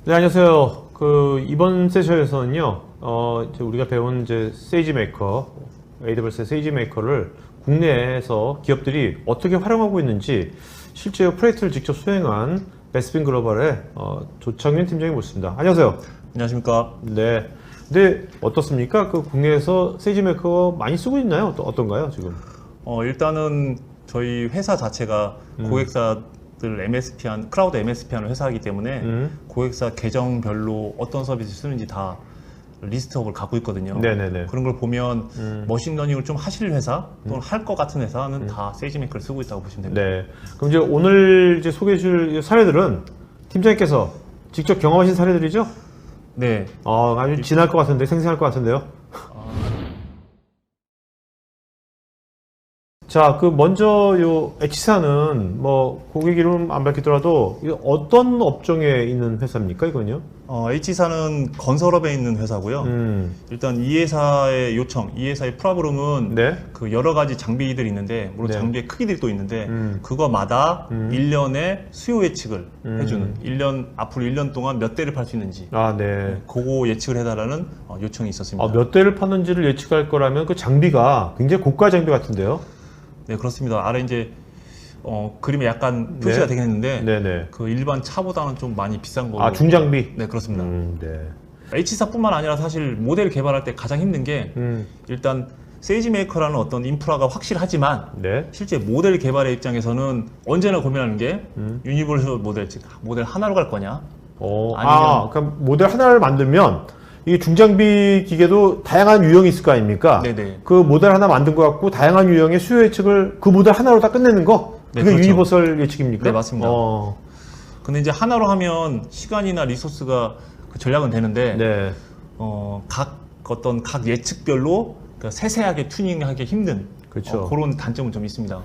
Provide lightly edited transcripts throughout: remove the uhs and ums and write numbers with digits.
네, 안녕하세요. 이번 세션에서는요, 이제 우리가 배운 이제 세이지메이커, AWS의 세이지메이커를 국내에서 기업들이 어떻게 활용하고 있는지 실제 프로젝트를 직접 수행한 베스핀 글로벌의 조창윤 팀장이 모십니다. 안녕하세요. 안녕하십니까. 네. 근데 어떻습니까? 국내에서 세이지메이커 많이 쓰고 있나요? 어떤가요, 지금? 일단은 저희 회사 자체가 고객사들 MSP한, 크라우드 MSP하는 회사이기 때문에 고객사 계정별로 어떤 서비스 쓰는지 다 리스트업을 갖고 있거든요. 네네네. 그런 걸 보면 머신러닝을 좀 하실 회사 또는 할 것 같은 회사는 다 세이지메이커를 쓰고 있다고 보시면 됩니다. 네. 그럼 이제 오늘 이제 소개해 줄 사례들은 팀장님께서 직접 경험하신 사례들이죠? 네. 아주 진할 것 같은데, 생생할 것 같은데요? 자, 먼저 H사는 고객 이름 안 밝히더라도 이거 어떤 업종에 있는 회사입니까, 이건요? H사는 건설업에 있는 회사고요. 일단 이 회사의 요청, 이 회사의 프로그램은 네. 그 여러 가지 장비들이 있는데, 물론 네. 장비의 크기들이 또 있는데, 그거마다 1년에 수요 예측을 해주는, 앞으로 1년 동안 몇 대를 팔 수 있는지, 아, 네. 그거 예측을 해달라는 요청이 있었습니다. 몇 대를 파는지를 예측할 거라면 그 장비가 굉장히 고가 장비 같은데요? 네, 그렇습니다. 아래 이제, 그림에 약간 표시가 네. 되긴 했는데, 네네. 그 일반 차보다는 좀 많이 비싼 거고. 아, 중장비? 네, 그렇습니다. 네. H사뿐만 아니라 사실 모델 개발할 때 가장 힘든 게 일단 세이지메이커라는 어떤 인프라가 확실하지만 네. 실제 모델 개발의 입장에서는 언제나 고민하는 게 유니버설 모델, 즉 모델 하나로 갈 거냐 그러니까 모델 하나를 만들면 이게 중장비 기계도 다양한 유형이 있을 거 아닙니까? 네네. 그 모델 하나 만든 것 같고 다양한 유형의 수요 예측을 그 모델 하나로 다 끝내는 거? 네, 그게 그렇죠. 유니버설 예측입니까? 네, 맞습니다. 근데 이제 하나로 하면 시간이나 리소스가 그 전략은 되는데 네. 각 예측별로 그러니까 세세하게 튜닝하기 힘든 그렇죠. 그런 단점은 좀 있습니다.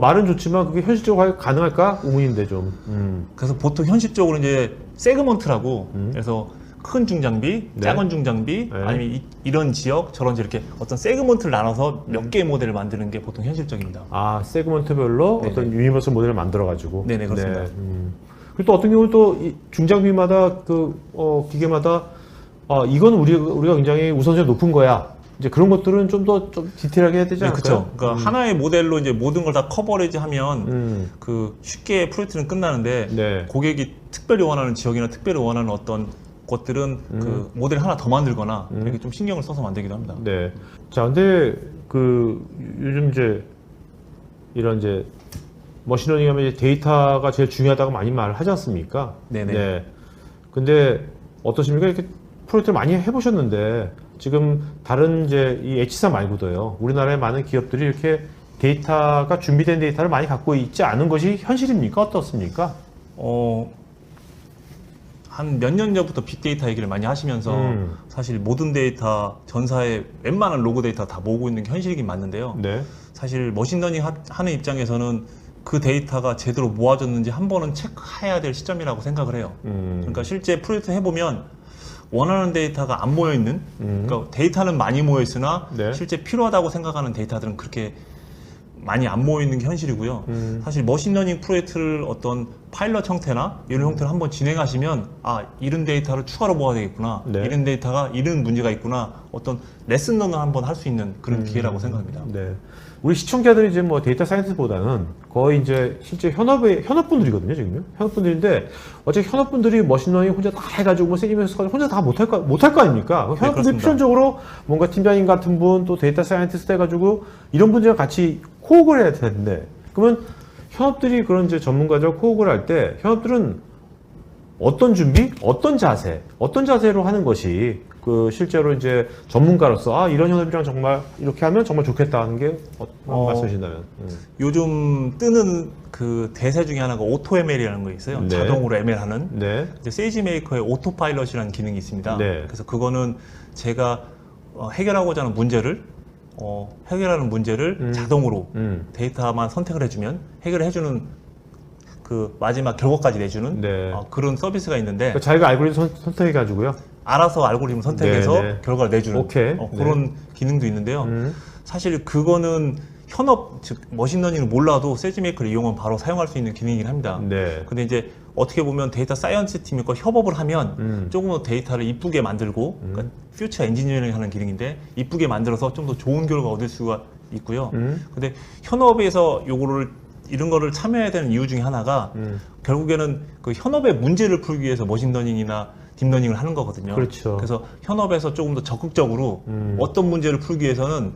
말은 좋지만 그게 현실적으로 가능할까? 의문인데 좀. 그래서 보통 현실적으로 이제 세그먼트라고 그래서 큰 중장비, 네. 작은 중장비, 네. 아니면 이런 지역, 저런 지역 이렇게 어떤 세그먼트를 나눠서 몇 개의 모델을 만드는 게 보통 현실적입니다. 세그먼트별로 네네. 어떤 유니버설 모델을 만들어가지고. 네네, 그렇습니다. 그리고 또 어떤 경우는 또 이 중장비마다 기계마다 이건 우리가 굉장히 우선순위가 높은 거야. 이제 그런 것들은 좀 더 디테일하게 해야 되지 네, 않을까요? 그렇죠. 그러니까 하나의 모델로 이제 모든 걸 다 커버리지하면 쉽게 프로젝트는 끝나는데 네. 고객이 특별히 원하는 지역이나 특별히 원하는 어떤 것들은 그 모델 하나 더 만들거나 이렇게 좀 신경을 써서 만들기도 합니다. 네. 자, 근데 요즘 이제 이런 이제 머신러닝 하면 이제 데이터가 제일 중요하다고 많이 말을 하지 않습니까? 네네. 네. 근데 어떠십니까? 이렇게 프로젝트를 많이 해보셨는데 지금 다른 이제 이 H사 말고도요. 우리나라의 많은 기업들이 이렇게 데이터가 준비된 데이터를 많이 갖고 있지 않은 것이 현실입니까? 어떻습니까? 한 몇 년 전부터 빅데이터 얘기를 많이 하시면서 사실 모든 데이터, 전사의 웬만한 로그 데이터 다 모으고 있는 게 현실이긴 맞는데요. 네. 사실 머신러닝 하는 입장에서는 그 데이터가 제대로 모아졌는지 한 번은 체크해야 될 시점이라고 생각을 해요. 그러니까 실제 프로젝트 해보면 원하는 데이터가 안 모여 있는, 그러니까 데이터는 많이 모여 있으나 네. 실제 필요하다고 생각하는 데이터들은 그렇게 많이 안 모여 있는 게 현실이고요. 사실 머신러닝 프로젝트를 어떤 파일럿 형태나 이런 형태로 한번 진행하시면 이런 데이터를 추가로 모아야 되겠구나. 네. 이런 데이터가 이런 문제가 있구나. 어떤 레슨런을 한번 할 수 있는 그런 기회라고 생각합니다. 네. 우리 시청자들이 이제 데이터 사이언티스트보다는 거의 이제 실제 현업분들이거든요, 지금요. 현업분들인데, 어차피 현업분들이 머신러닝 혼자 다 해가지고 세이지메이커 혼자 다 못할 거 아닙니까? 현업분들이 그렇습니다. 필연적으로 뭔가 팀장님 같은 분, 또 데이터 사이언티스트 해가지고 이런 분들이랑 같이 코업을 해야 되는데, 그러면 현업들이 그런 이제 전문가들 코업을 할 때, 현업들은 어떤 준비, 어떤 자세로 하는 것이 실제로 이제 전문가로서 이런 현업이랑 정말 이렇게 하면 정말 좋겠다 하는 게 말씀하신다면. 요즘 뜨는 그 대세 중에 하나가 오토 ML이라는 거 있어요. 네. 자동으로 ML하는. 네. 이제 세이지메이커의 오토 파일럿이라는 기능이 있습니다. 네. 그래서 그거는 제가 해결하고자 하는 문제를 자동으로 데이터만 선택을 해주면 해결을 해주는 그 마지막 결과까지 내주는 네. 그런 서비스가 있는데 자기가 알고리즘 선택해가지고요. 알아서 알고리즘 선택해서 네, 네. 결과를 내주는 오케이. 그런 기능도 있는데요. 사실 그거는 현업, 즉 머신러닝을 몰라도 세이지메이커를 이용하면 바로 사용할 수 있는 기능이긴 합니다. 네. 근데 이제 어떻게 보면 데이터 사이언스 팀과 협업을 하면 조금 더 데이터를 이쁘게 만들고 그러니까 퓨처 엔지니어링 하는 기능인데 이쁘게 만들어서 좀 더 좋은 결과 얻을 수가 있고요. 근데 현업에서 이런 거를 참여해야 되는 이유 중에 하나가 결국에는 그 현업의 문제를 풀기 위해서 머신러닝이나 딥러닝을 하는 거거든요. 그렇죠. 그래서 현업에서 조금 더 적극적으로 어떤 문제를 풀기 위해서는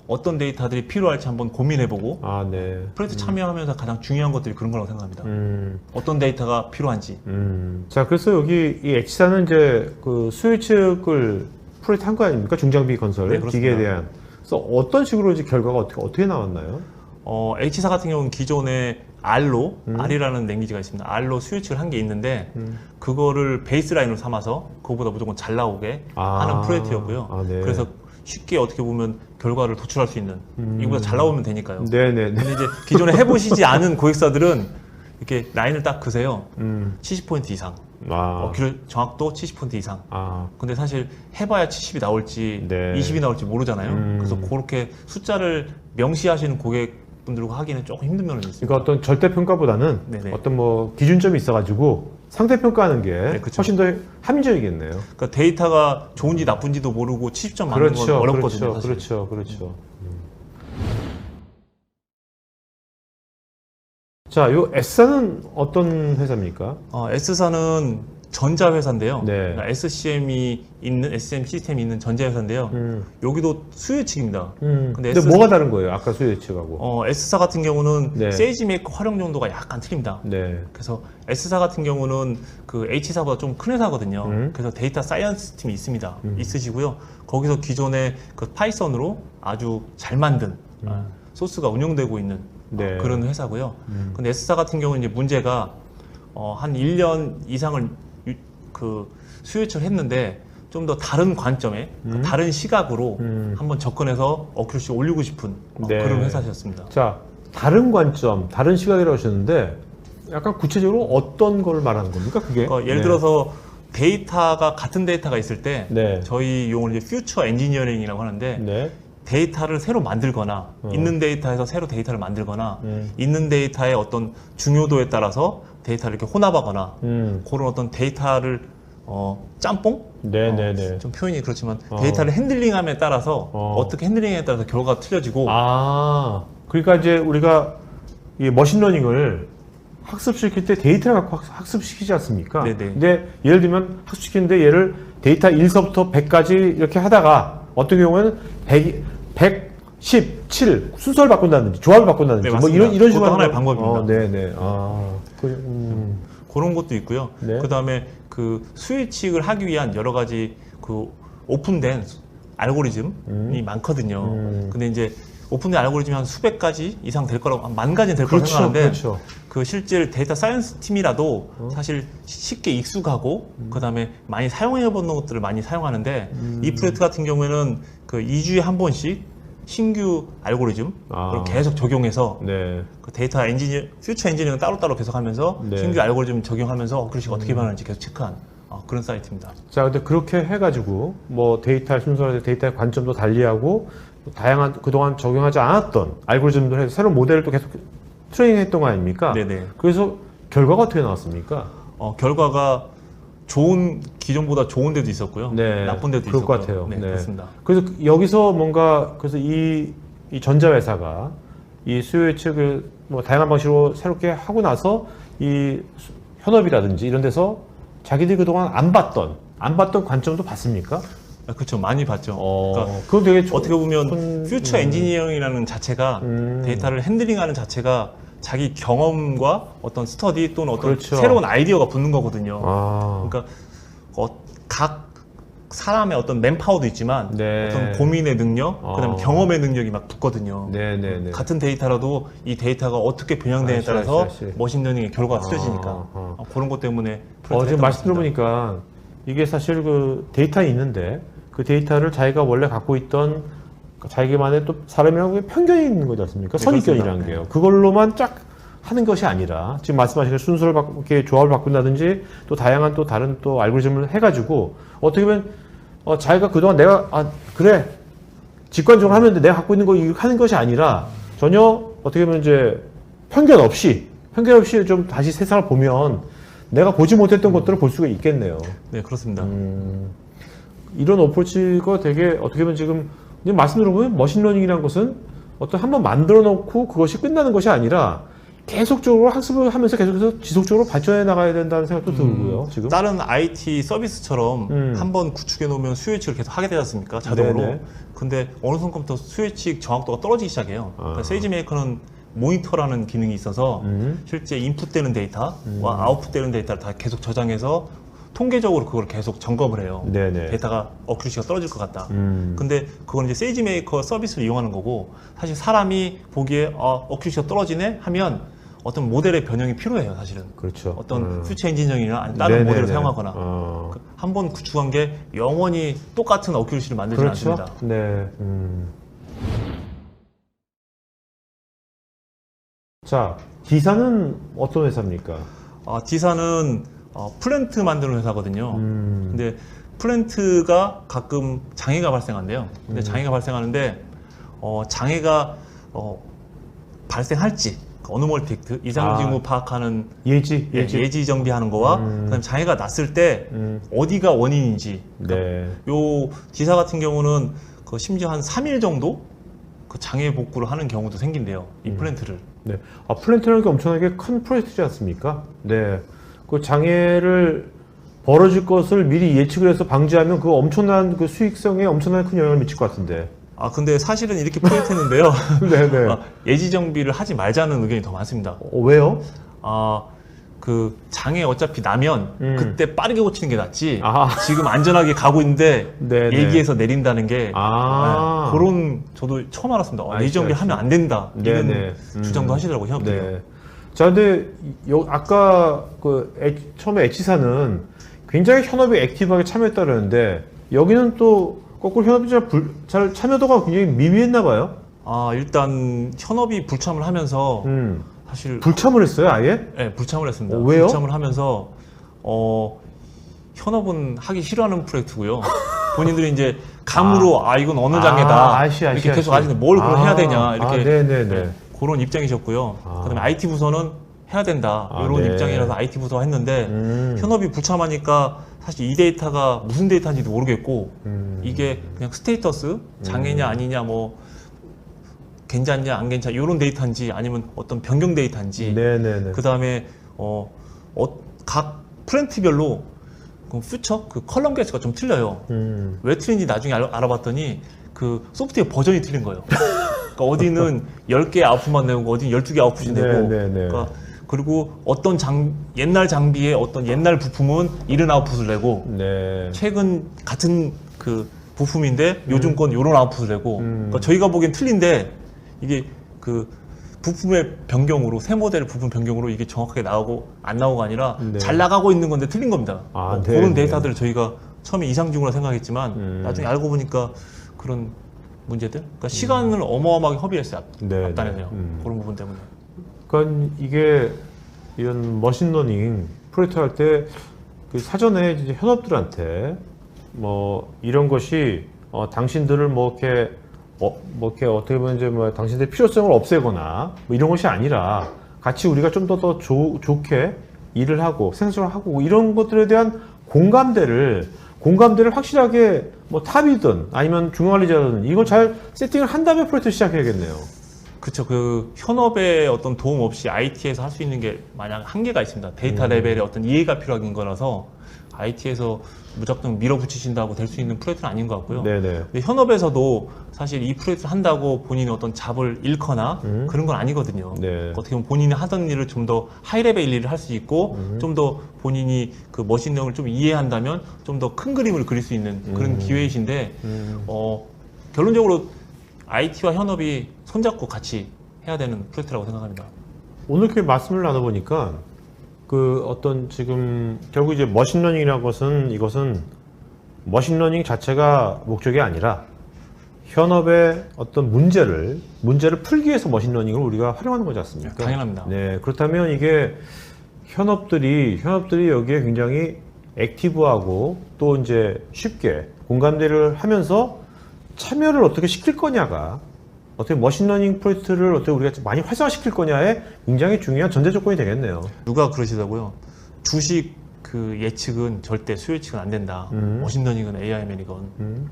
어떤 데이터들이 필요할지 한번 고민해보고 네. 프로젝트 참여하면서 가장 중요한 것들이 그런 거라고 생각합니다. 어떤 데이터가 필요한지. 자, 그래서 여기 이 H사는 이제 그 수요 측을 프로젝트 한 거 아닙니까? 중장비 건설, 네, 그렇습니다. 기계에 대한. 그래서 어떤 식으로 이제 결과가 어떻게 나왔나요? H사 같은 경우는 기존에 R이라는 랭귀지가 있습니다. R로 수요측을 한 게 있는데 그거를 베이스라인으로 삼아서 그거보다 무조건 잘 나오게 하는 프로젝트였고요. 네. 그래서 쉽게 어떻게 보면 결과를 도출할 수 있는 이거보다 잘 나오면 되니까요. 네네네. 근데 이제 기존에 해보시지 않은 고객사들은 이렇게 라인을 딱 그세요. 70포인트 이상. 정확도 70포인트 이상. 근데 사실 해봐야 70이 나올지 네. 20이 나올지 모르잖아요. 그래서 그렇게 숫자를 명시하시는 고객분들과 하기는 조금 힘든 면은 있습니다. 그러니까 어떤 절대 평가보다는 네네. 어떤 뭐 기준점이 있어가지고 상대 평가하는 게 네, 그쵸. 훨씬 더 합리적이겠네요. 그러니까 데이터가 좋은지 나쁜지도 모르고 70점 맞는 건 어렵거든요. 사실. 그렇죠. 자, 요 S사는 어떤 회사입니까? S사는 전자회사인데요. 네. 그러니까 SCM 시스템이 있는 전자회사인데요. 여기도 수요 측입니다. 근데 뭐가 다른 거예요? 아까 수요 측하고. S사 같은 경우는 네. 세이지메이커 활용 정도가 약간 틀립니다. 네. 그래서 S사 같은 경우는 그 H사보다 좀 큰 회사거든요. 그래서 데이터 사이언스 팀이 있습니다. 있으시고요. 거기서 기존에 그 파이썬으로 아주 잘 만든 소스가 운영되고 있는 네. 그런 회사고요. 근데 S사 같은 경우는 이제 문제가 한 1년 이상을 그 수요처를 했는데 좀 더 다른 관점에 다른 시각으로 한번 접근해서 어큐러시 올리고 싶은 네. 그런 회사셨습니다. 자, 다른 관점, 다른 시각이라고 하셨는데 약간 구체적으로 어떤 걸 말하는 겁니까? 그게? 예를 들어서 데이터가 같은 데이터가 있을 때 네. 저희 용어는 이제 퓨처 엔지니어링이라고 하는데 네. 데이터를 새로 만들거나 있는 데이터에서 새로 데이터를 만들거나 있는 데이터의 어떤 중요도에 따라서 데이터를 이렇게 혼합하거나 그런 어떤 데이터를 짬뽕? 네네네. 좀 표현이 그렇지만 데이터를 핸들링함에 따라서 어떻게 핸들링에 따라서 결과가 틀려지고 그러니까 이제 우리가 이 머신러닝을 학습시킬 때 데이터를 갖고 학습시키지 않습니까? 네네. 근데 예를 들면 학습시키는데 얘를 데이터 1서부터 100까지 이렇게 하다가 어떤 경우에는 117 순서를 바꾼다든지 조합을 바꾼다든지 네, 뭐 맞습니다. 이런 식으로 그것도 하나의 하는 거- 방법입니다. 네네. 그런 것도 있고요. 네. 그 다음에 그 수요측을 하기 위한 여러 가지 그 오픈된 알고리즘이 많거든요. 근데 이제 오픈된 알고리즘이 한 수백 가지 이상 될 거라고, 한 만 가지는 될 거라고 생각하는데 그렇죠. 그 실제 데이터 사이언스 팀이라도 사실 쉽게 익숙하고 그 다음에 많이 사용해보는 것들을 많이 사용하는데 이 프로젝트 같은 경우에는 그 2주에 한 번씩 신규 알고리즘을 계속 적용해서 네. 그 데이터 엔지니어, 퓨처 엔지니어링 따로따로 계속 하면서 네. 신규 알고리즘 적용하면서 그릇이 어떻게 변하는지 계속 체크한 그런 사이트입니다. 자, 근데 그렇게 해가지고 뭐 데이터 순서를 데이터의 관점도 달리하고 또 다양한 그동안 적용하지 않았던 알고리즘들 해서 새로운 모델을 또 계속 트레이닝했던 거 아닙니까? 네네. 그래서 결과가 어떻게 나왔습니까? 결과가 기존보다 좋은 데도 있었고요. 네, 나쁜 데도 그럴 있었고요. 것 같아요. 네, 네. 그렇습니다. 그래서 여기서 뭔가 그래서 이 전자회사가 이 수요 측을 뭐 다양한 방식으로 새롭게 하고 나서 이 현업이라든지 이런 데서 자기들이 그동안 안 봤던 관점도 봤습니까? 그렇죠. 많이 봤죠. 그러니까 그건 되게 어떻게 보면 큰- 퓨처 엔지니어링이라는 자체가 데이터를 핸들링하는 자체가 자기 경험과 어떤 스터디 또는 어떤 그렇죠. 새로운 아이디어가 붙는 거거든요. 아, 그러니까 각 사람의 어떤 맨파워도 있지만 네. 어떤 고민의 능력, 그다음에 경험의 능력이 막 붙거든요. 네네네. 같은 데이터라도 이 데이터가 어떻게 변형되느냐에 따라서 머신러닝의 결과가 틀려지니까 그런 것 때문에 지금 말씀 들어보니까 이게 사실 그 데이터에 있는데 그 데이터를 자기가 원래 갖고 있던 자기만의 또 사람이라고 편견이 있는 거지 않습니까? 네, 선입견이라는 그렇습니다. 게요. 그걸로만 쫙 하는 것이 아니라 지금 말씀하신 순서를 이렇게 조합을 바꾼다든지 또 다양한 또 다른 또 알고리즘을 해가지고 어떻게 보면 자기가 그동안 내가 그래 직관적으로 하면 돼 내가 갖고 있는 거 이렇게 하는 것이 아니라 전혀 어떻게 보면 이제 편견 없이 좀 다시 세상을 보면 내가 보지 못했던 것들을 볼 수가 있겠네요. 네, 그렇습니다. 이런 어프로치가 되게 어떻게 보면 지금 말씀 들어보면 머신러닝이라는 것은 어떤 한번 만들어 놓고 그것이 끝나는 것이 아니라 계속적으로 학습을 하면서 계속해서 지속적으로 발전해 나가야 된다는 생각도 들고요. 지금 다른 IT 서비스처럼 한번 구축해 놓으면 수요 예측을 계속 하게 되지 않습니까? 자동으로. 네네. 근데 어느 순간부터 수요 예측 정확도가 떨어지기 시작해요. 그러니까 세이지메이커는 모니터라는 기능이 있어서 실제 인풋되는 데이터와 아웃풋되는 데이터를 다 계속 저장해서 통계적으로 그걸 계속 점검을 해요. 네네. 데이터가 어큐리시가 떨어질 것 같다. 근데 그건 이제 세이지메이커 서비스를 이용하는 거고, 사실 사람이 보기에 어큐리시가 떨어지네 하면 어떤 모델의 변형이 필요해요, 사실은. 그렇죠. 어떤 퓨처 엔지니어링이나 다른 네네네. 모델을 사용하거나 한 번 구축한 게 영원히 똑같은 어큐리시를 만들지 그렇죠. 않습니다. 네. 자, 디사는 어떤 회사입니까? 디사는 플랜트 만드는 회사거든요. 근데 플랜트가 가끔 장애가 발생한대요. 근데 장애가 발생하는데 장애가 발생할지 어노멀 디텍트 이상징후 파악하는 예지 정비하는 거와 그다음에 장애가 났을 때 어디가 원인인지. 네. 요 디사 같은 경우는 심지어 한 3일 정도 그 장애 복구를 하는 경우도 생긴대요. 이 플랜트를. 네. 플랜트라는 게 엄청나게 큰 프로젝트지 않습니까? 네. 그 장애를 벌어질 것을 미리 예측을 해서 방지하면 그 엄청난 그 수익성에 엄청난 큰 영향을 미칠 것 같은데. 근데 사실은 이렇게 프로젝트인데요. 네네. 예지 정비를 하지 말자는 의견이 더 많습니다. 왜요? 그 장애 어차피 나면 그때 빠르게 고치는 게 낫지. 아하. 지금 안전하게 가고 있는데 네네. 얘기해서 내린다는 게 그런 저도 처음 알았습니다. 예지 정비 하면 안 된다. 이런 네네. 주장도 하시더라고요, 현업들이. 네. 자, 근데 아까 처음에 H사는 굉장히 현업이 액티브하게 참여했다 그러는데 여기는 또 거꾸로 현업이 잘 참여도가 굉장히 미미했나 봐요. 일단 현업이 불참을 하면서 사실 불참을 했어요, 아예? 네, 불참을 했습니다. 왜요? 불참을 하면서 현업은 하기 싫어하는 프로젝트고요. 본인들이 이제 감으로 이건 어느 장애다 이렇게 계속 아시는데 뭘 그걸 해야 되냐 이렇게 네네네. 그런 입장이셨고요. 그다음에 IT 부서는 해야 된다 이런 네. 입장이라서 IT 부서가 했는데 현업이 불참하니까 사실 이 데이터가 무슨 데이터인지도 모르겠고 이게 그냥 스테이터스 장애냐 아니냐 뭐 괜찮냐 안 괜찮냐 이런 데이터인지 아니면 어떤 변경 데이터인지 네네네. 그 다음에 각 플랜트별로 그 퓨처 그 컬럼 개수가 좀 틀려요. 왜 틀린지 나중에 알아봤더니 그 소프트웨어 버전이 틀린 거예요. 그러니까 어디는 10개 아웃풋만 내고 어디는 12개 아웃풋이 내고 그러니까 그리고 어떤 옛날 장비의 어떤 옛날 부품은 이런 아웃풋을 내고 네. 최근 같은 그 부품인데 요즘 건 이런 아웃풋을 내고 그러니까 저희가 보기엔 틀린데 이게 그 부품의 변경으로 새 모델 부품 변경으로 이게 정확하게 나오고 안 나오고 아니라 잘 나가고 있는 건데 틀린 겁니다. 그런 데이터들을 저희가 처음에 이상징후라 생각했지만 나중에 알고 보니까 그런 문제들, 그러니까 시간을 어마어마하게 허비했어요. 앞단에서요. 그런 부분 때문에. 그러니까 이게 이런 머신러닝 프로젝트 할 때 그 사전에 이제 현업들한테 뭐 이런 것이 당신들을 뭐 이렇게 어떻게 보면 이제 뭐 당신들의 필요성을 없애거나 뭐 이런 것이 아니라 같이 우리가 좀 더 좋게 일을 하고 생산을 하고 이런 것들에 대한 공감대를 확실하게 뭐 탑이든 아니면 중앙관리자든 이걸 잘 세팅을 한 다음에 프로젝트 시작해야겠네요. 그렇죠. 그 현업의 어떤 도움 없이 IT에서 할 수 있는 게 만약 한계가 있습니다. 데이터 레벨의 어떤 이해가 필요한 거라서 IT에서 무작정 밀어붙이신다고 될 수 있는 프로젝트는 아닌 것 같고요. 네네. 근데 현업에서도 사실 이 프로젝트를 한다고 본인이 어떤 잡을 잃거나 그런 건 아니거든요. 네. 어떻게 보면 본인이 하던 일을 좀 더 하이레벨 일을 할 수 있고 좀 더 본인이 그 머신러닝을 좀 이해한다면 좀 더 큰 그림을 그릴 수 있는 그런 기회이신데 결론적으로 IT와 현업이 손잡고 같이 해야 되는 프로젝트라고 생각합니다. 오늘 이렇게 말씀을 나눠보니까 그 어떤 지금 결국 이제 머신러닝이라는 것은 이것은 머신러닝 자체가 목적이 아니라 현업의 어떤 문제를 풀기 위해서 머신러닝을 우리가 활용하는 거지 않습니까? 당연합니다. 네, 그렇다면 이게 현업들이 여기에 굉장히 액티브하고 또 이제 쉽게 공감대를 하면서 참여를 어떻게 시킬 거냐가 어떻게 머신러닝 프로젝트를 어떻게 우리가 많이 활성화시킬 거냐에 굉장히 중요한 전제 조건이 되겠네요. 누가 그러시다고요? 주식 그 예측은 절대 수요 예측은 안 된다. 머신러닝은 AIM이건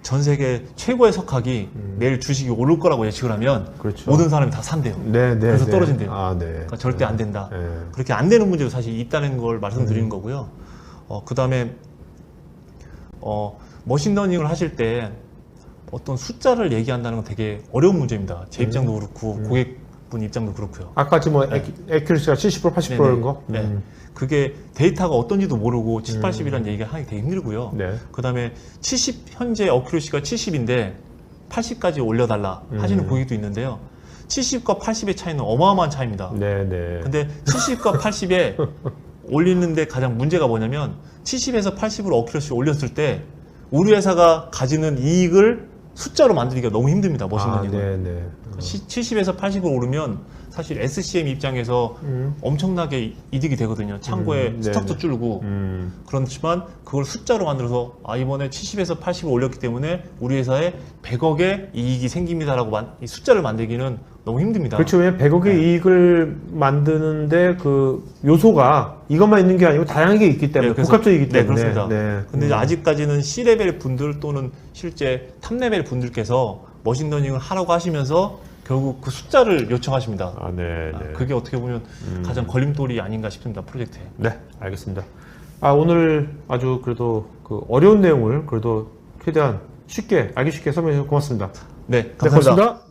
전 세계 최고의 석학이 내일 주식이 오를 거라고 예측을 하면 그렇죠. 모든 사람이 다 산대요. 네, 네, 그래서 네. 떨어진대요. 아, 네. 그러니까 절대 안 된다. 네. 그렇게 안 되는 문제도 사실 있다는 걸 말씀드리는 거고요. 그 다음에 머신러닝을 하실 때 어떤 숫자를 얘기한다는 건 되게 어려운 문제입니다. 제 입장도 그렇고 고객분 입장도 그렇고요. 아까 지금 뭐 에큐리시가 70% 80%인 거? 네. 그게 데이터가 어떤지도 모르고 70, 80이라는 얘기가 하기 되게 힘들고요. 네. 그 다음에 70, 현재 어큐리시가 70인데 80까지 올려달라 하시는 고객도 있는데요. 70과 80의 차이는 어마어마한 차이입니다. 네, 네. 근데 70과 80에 올리는데 가장 문제가 뭐냐면 70에서 80으로 어큐러시 올렸을 때 우리 회사가 가지는 이익을 숫자로 만들기가 너무 힘듭니다. 머신러닝은. 네, 네. 70에서 80으로 오르면 사실 SCM 입장에서 엄청나게 이득이 되거든요. 창고에 네, 스톡도 네. 줄고. 그렇지만 그걸 숫자로 만들어서 이번에 70에서 80을 올렸기 때문에 우리 회사에 100억의 이익이 생깁니다라고 이 숫자를 만들기는 너무 힘듭니다. 그렇죠. 왜냐면 100억의 이익을 만드는데 그 요소가 이것만 있는 게 아니고 다양한 게 있기 때문에 그래서- 복합적이기 때문에. 그렇습니다. 네. 근데 이제 아직까지는 C레벨 분들 또는 실제 탑레벨 분들께서 머신러닝을 하라고 하시면서 결국 그 숫자를 요청하십니다. 아, 네, 네. 그게 어떻게 보면 가장 걸림돌이 아닌가 싶습니다. 프로젝트에. 네, 알겠습니다. 오늘 아주 그래도 그 어려운 내용을 그래도 최대한 쉽게 알기 쉽게 설명해 주셔서 고맙습니다. 네, 네, 감사합니다. 고맙습니다.